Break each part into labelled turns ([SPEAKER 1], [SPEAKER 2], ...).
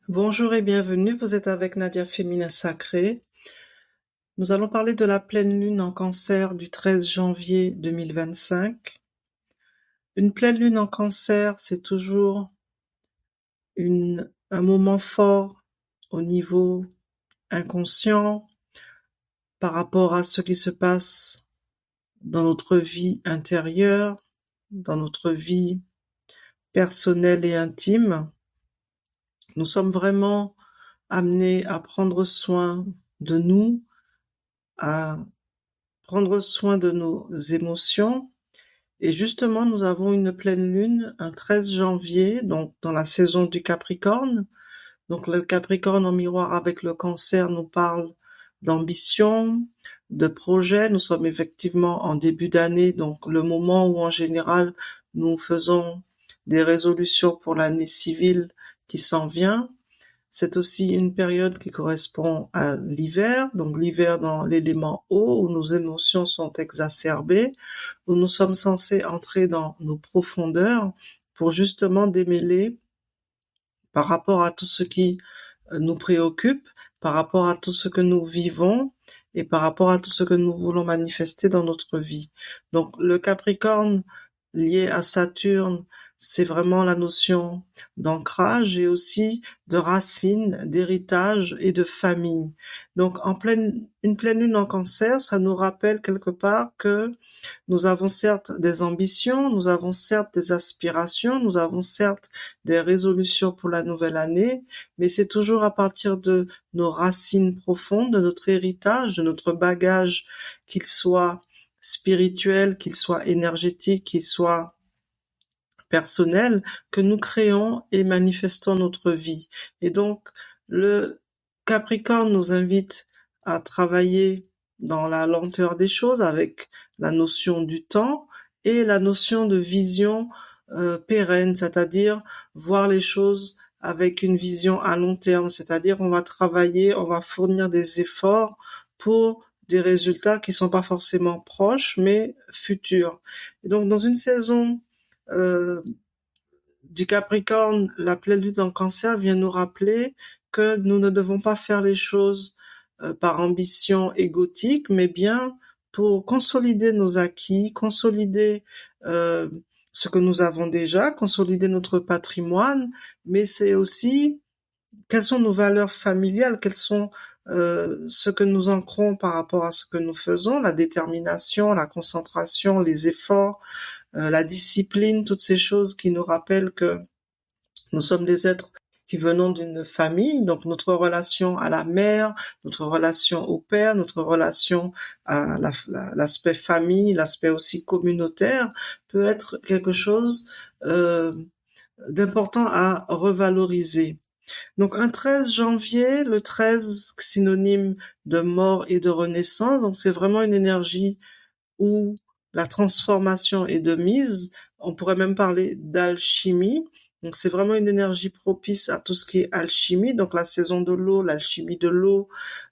[SPEAKER 1] Bonjour et bienvenue, vous êtes avec Nadia Féminin Sacré. Nous allons parler de la pleine lune en Cancer du 13 janvier 2025. Une pleine lune en Cancer, c'est toujours un moment fort au niveau inconscient par rapport à ce qui se passe dans notre vie intérieure, dans notre vie personnelle et intime. Nous sommes vraiment amenés à prendre soin de nous, à prendre soin de nos émotions. Et justement, nous avons une pleine lune un 13 janvier, donc dans la saison du Capricorne. Donc le Capricorne en miroir avec le Cancer nous parle d'ambition, de projet. Nous sommes effectivement en début d'année, donc le moment où en général nous faisons des résolutions pour l'année civile qui s'en vient. C'est aussi une période qui correspond à l'hiver, donc l'hiver dans l'élément eau, où nos émotions sont exacerbées, où nous sommes censés entrer dans nos profondeurs pour justement démêler par rapport à tout ce qui nous préoccupe, par rapport à tout ce que nous vivons et par rapport à tout ce que nous voulons manifester dans notre vie. Donc le Capricorne lié à Saturne, c'est vraiment la notion d'ancrage et aussi de racines, d'héritage et de famille. Donc une pleine lune en Cancer, ça nous rappelle quelque part que nous avons certes des ambitions, nous avons certes des aspirations, nous avons certes des résolutions pour la nouvelle année, mais c'est toujours à partir de nos racines profondes, de notre héritage, de notre bagage, qu'il soit spirituel, qu'il soit énergétique, qu'il soit personnel, que nous créons et manifestons notre vie. Et donc, le Capricorne nous invite à travailler dans la lenteur des choses avec la notion du temps et la notion de vision pérenne, c'est-à-dire voir les choses avec une vision à long terme, c'est-à-dire on va travailler, on va fournir des efforts pour des résultats qui sont pas forcément proches, mais futurs. Et donc, dans une saison euh, du Capricorne, la pleine lune en Cancer vient nous rappeler que nous ne devons pas faire les choses par ambition égotique, mais bien pour consolider nos acquis, consolider euh, ce que nous avons déjà, consolider notre patrimoine, mais c'est aussi quelles sont nos valeurs familiales, quels sont ce que nous ancrons par rapport à ce que nous faisons, la détermination, la concentration, les efforts, la discipline, toutes ces choses qui nous rappellent que nous sommes des êtres qui venons d'une famille, donc notre relation à la mère, notre relation au père, notre relation à l'aspect famille, l'aspect aussi communautaire peut être quelque chose euh, d'important à revaloriser. Donc un 13 janvier, le 13 synonyme de mort et de renaissance, donc c'est vraiment une énergie où la transformation est de mise. On pourrait même parler d'alchimie. Donc c'est vraiment une énergie propice à tout ce qui est alchimie. Donc la saison de l'eau, l'alchimie de l'eau,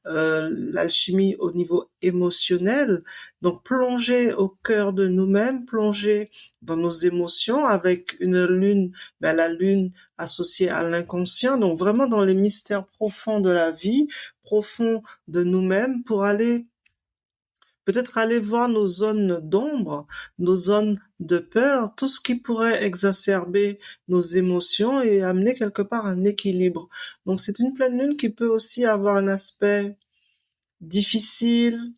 [SPEAKER 1] l'alchimie au niveau émotionnel. Donc plonger au cœur de nous-mêmes, plonger dans nos émotions avec une lune, la lune associée à l'inconscient. Donc vraiment dans les mystères profonds de la vie, profonds de nous-mêmes pour aller peut-être aller voir nos zones d'ombre, nos zones de peur, tout ce qui pourrait exacerber nos émotions et amener quelque part un équilibre. Donc c'est une pleine lune qui peut aussi avoir un aspect difficile,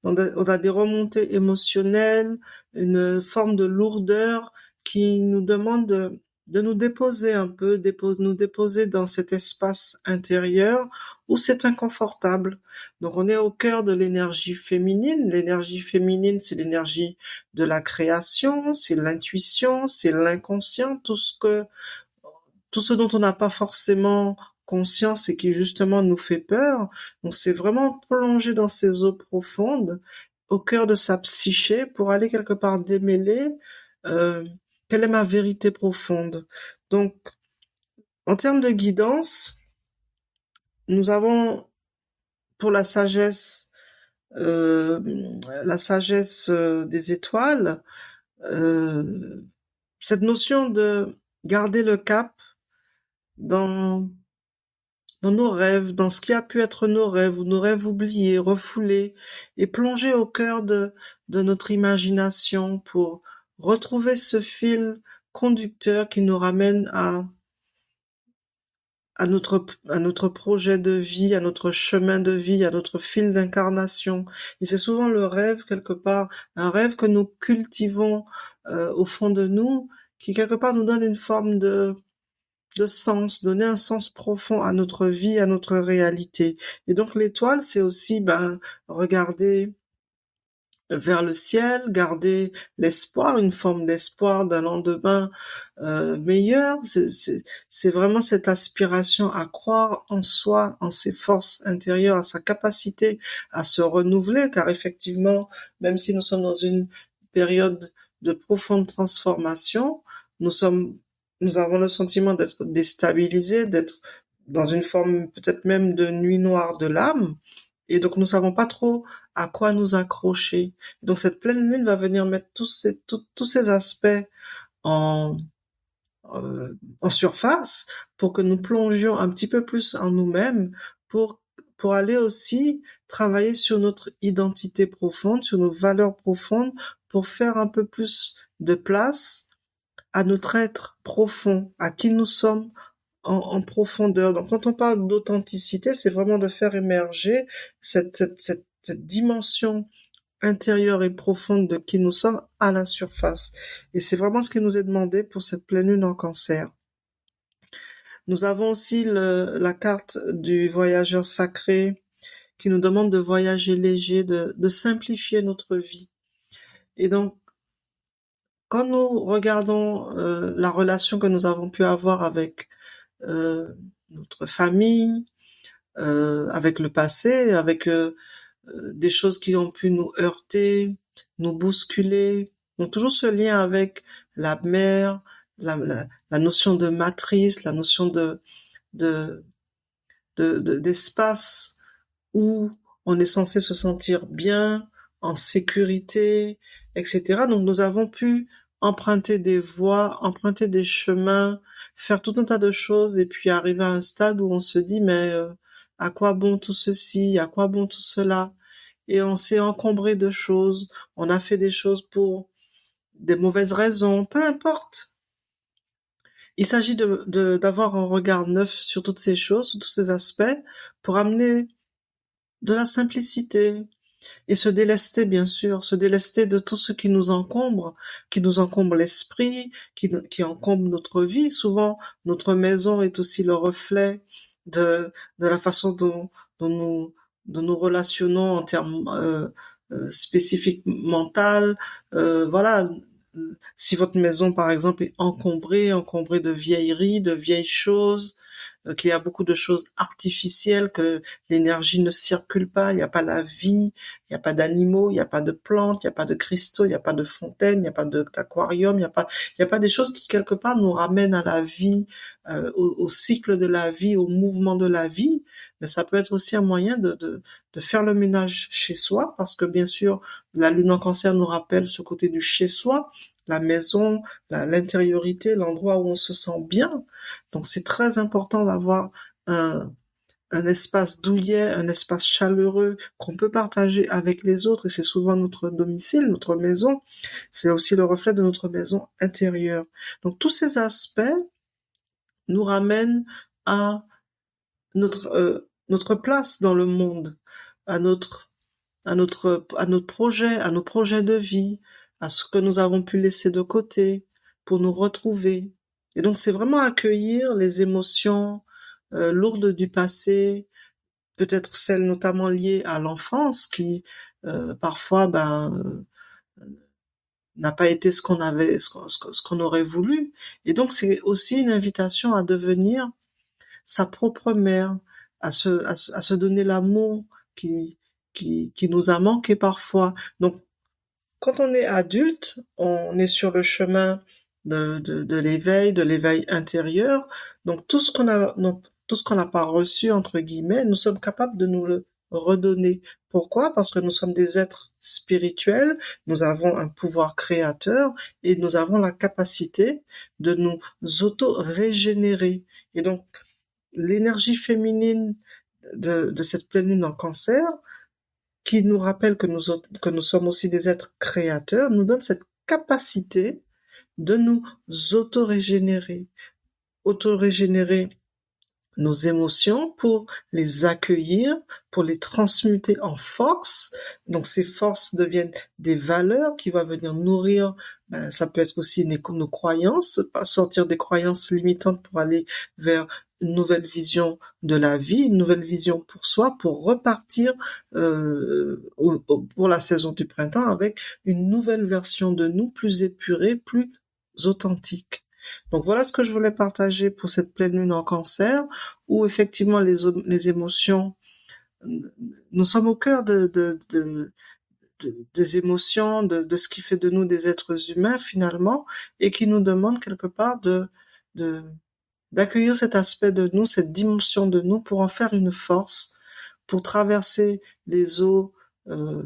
[SPEAKER 1] on a des remontées émotionnelles, une forme de lourdeur qui nous demande de nous déposer un peu, nous déposer dans cet espace intérieur où c'est inconfortable. Donc on est au cœur de l'énergie féminine. L'énergie féminine, c'est l'énergie de la création, c'est l'intuition, c'est l'inconscient, tout ce dont on n'a pas forcément conscience et qui justement nous fait peur. Donc c'est vraiment plonger dans ces eaux profondes, au cœur de sa psyché, pour aller quelque part démêler euh, quelle est ma vérité profonde. Donc en termes de guidance, nous avons pour euh, la sagesse des étoiles, euh, cette notion de garder le cap dans dans nos rêves, dans ce qui a pu être nos rêves, ou nos rêves oubliés, refoulés, et plonger au cœur de notre imagination pour retrouver ce fil conducteur qui nous ramène à notre projet de vie, à notre chemin de vie, à notre fil d'incarnation. Et c'est souvent le rêve, quelque part, un rêve que nous cultivons au fond de nous, qui quelque part nous donne une forme de sens, donner un sens profond à notre vie, à notre réalité. Et donc l'étoile, c'est aussi regarder vers le ciel, garder l'espoir, une forme d'espoir d'un lendemain meilleur. C'est vraiment cette aspiration à croire en soi, en ses forces intérieures, à sa capacité à se renouveler, car effectivement, même si nous sommes dans une période de profonde transformation, nous avons le sentiment d'être déstabilisés, d'être dans une forme peut-être même de nuit noire de l'âme. Et donc, nous savons pas trop à quoi nous accrocher. Donc, cette pleine lune va venir mettre tous ces aspects en, en surface pour que nous plongions un petit peu plus en nous-mêmes pour aller aussi travailler sur notre identité profonde, sur nos valeurs profondes, pour faire un peu plus de place à notre être profond, à qui nous sommes en profondeur. Donc, quand on parle d'authenticité, c'est vraiment de faire émerger cette dimension intérieure et profonde de qui nous sommes à la surface. Et c'est vraiment ce qui nous est demandé pour cette pleine lune en Cancer. Nous avons aussi la carte du voyageur sacré qui nous demande de voyager léger, de simplifier notre vie. Et donc, quand nous regardons la relation que nous avons pu avoir avec notre famille, avec le passé, avec des choses qui ont pu nous heurter, nous bousculer. Donc toujours ce lien avec la mère, la notion de matrice, la notion de, d'espace où on est censé se sentir bien, en sécurité, etc. Donc nous avons pu emprunter des voies, emprunter des chemins, faire tout un tas de choses et puis arriver à un stade où on se dit mais à quoi bon tout ceci, à quoi bon tout cela? Et on s'est encombré de choses, on a fait des choses pour des mauvaises raisons, peu importe. Il s'agit d'avoir un regard neuf sur toutes ces choses, sur tous ces aspects, pour amener de la simplicité et se délester, bien sûr, se délester de tout ce qui nous encombre l'esprit, qui encombre notre vie. Souvent, notre maison est aussi le reflet de la façon dont nous relationnons en termes spécifiques mental. Voilà. Si votre maison, par exemple, est encombrée de vieilleries, de vieilles choses, qu'il y a beaucoup de choses artificielles, que l'énergie ne circule pas, il n'y a pas la vie, il n'y a pas d'animaux, il n'y a pas de plantes, il n'y a pas de cristaux, il n'y a pas de fontaines, il n'y a pas d'aquarium, il y a pas des choses qui quelque part nous ramènent à la vie, au cycle de la vie, au mouvement de la vie. Mais ça peut être aussi un moyen de faire le ménage chez soi, parce que bien sûr, la lune en Cancer nous rappelle ce côté du chez soi, la maison, l'intériorité, l'endroit où on se sent bien. Donc c'est très important d'avoir un espace douillet, un espace chaleureux qu'on peut partager avec les autres, et c'est souvent notre domicile, notre maison. C'est aussi le reflet de notre maison intérieure. Donc tous ces aspects nous ramènent à notre place dans le monde, à notre projet, à nos projets de vie, à ce que nous avons pu laisser de côté pour nous retrouver. Et donc c'est vraiment accueillir les émotions lourdes du passé, peut-être celles notamment liées à l'enfance qui parfois n'a pas été ce qu'on aurait voulu. Et donc c'est aussi une invitation à devenir sa propre mère, à se donner l'amour qui nous a manqué parfois. Donc, quand on est adulte, on est sur le chemin de l'éveil, de l'éveil intérieur. Donc, tout ce qu'on n'a pas reçu, entre guillemets, nous sommes capables de nous le redonner. Pourquoi? Parce que nous sommes des êtres spirituels, nous avons un pouvoir créateur et nous avons la capacité de nous auto-régénérer. Et donc, l'énergie féminine de cette pleine lune en Cancer, qui nous rappelle que nous sommes aussi des êtres créateurs, nous donne cette capacité de nous auto-régénérer. Auto-régénérer nos émotions pour les accueillir, pour les transmuter en force. Donc ces forces deviennent des valeurs qui vont venir nourrir, ça peut être aussi nos croyances, pas sortir des croyances limitantes pour aller vers une nouvelle vision de la vie, une nouvelle vision pour soi, pour repartir pour la saison du printemps avec une nouvelle version de nous, plus épurée, plus authentique. Donc voilà ce que je voulais partager pour cette pleine lune en Cancer, où effectivement les émotions, nous sommes au cœur des émotions, de ce qui fait de nous des êtres humains finalement, et qui nous demande quelque part de d'accueillir cet aspect de nous, cette dimension de nous, pour en faire une force, pour traverser les eaux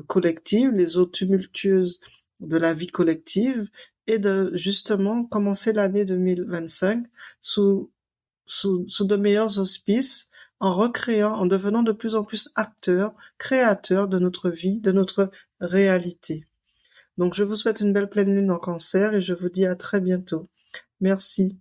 [SPEAKER 1] collectives, les eaux tumultueuses de la vie collective, et de justement commencer l'année 2025 sous de meilleurs auspices, en recréant, en devenant de plus en plus acteurs, créateurs de notre vie, de notre réalité. Donc je vous souhaite une belle pleine lune en Cancer et je vous dis à très bientôt. Merci.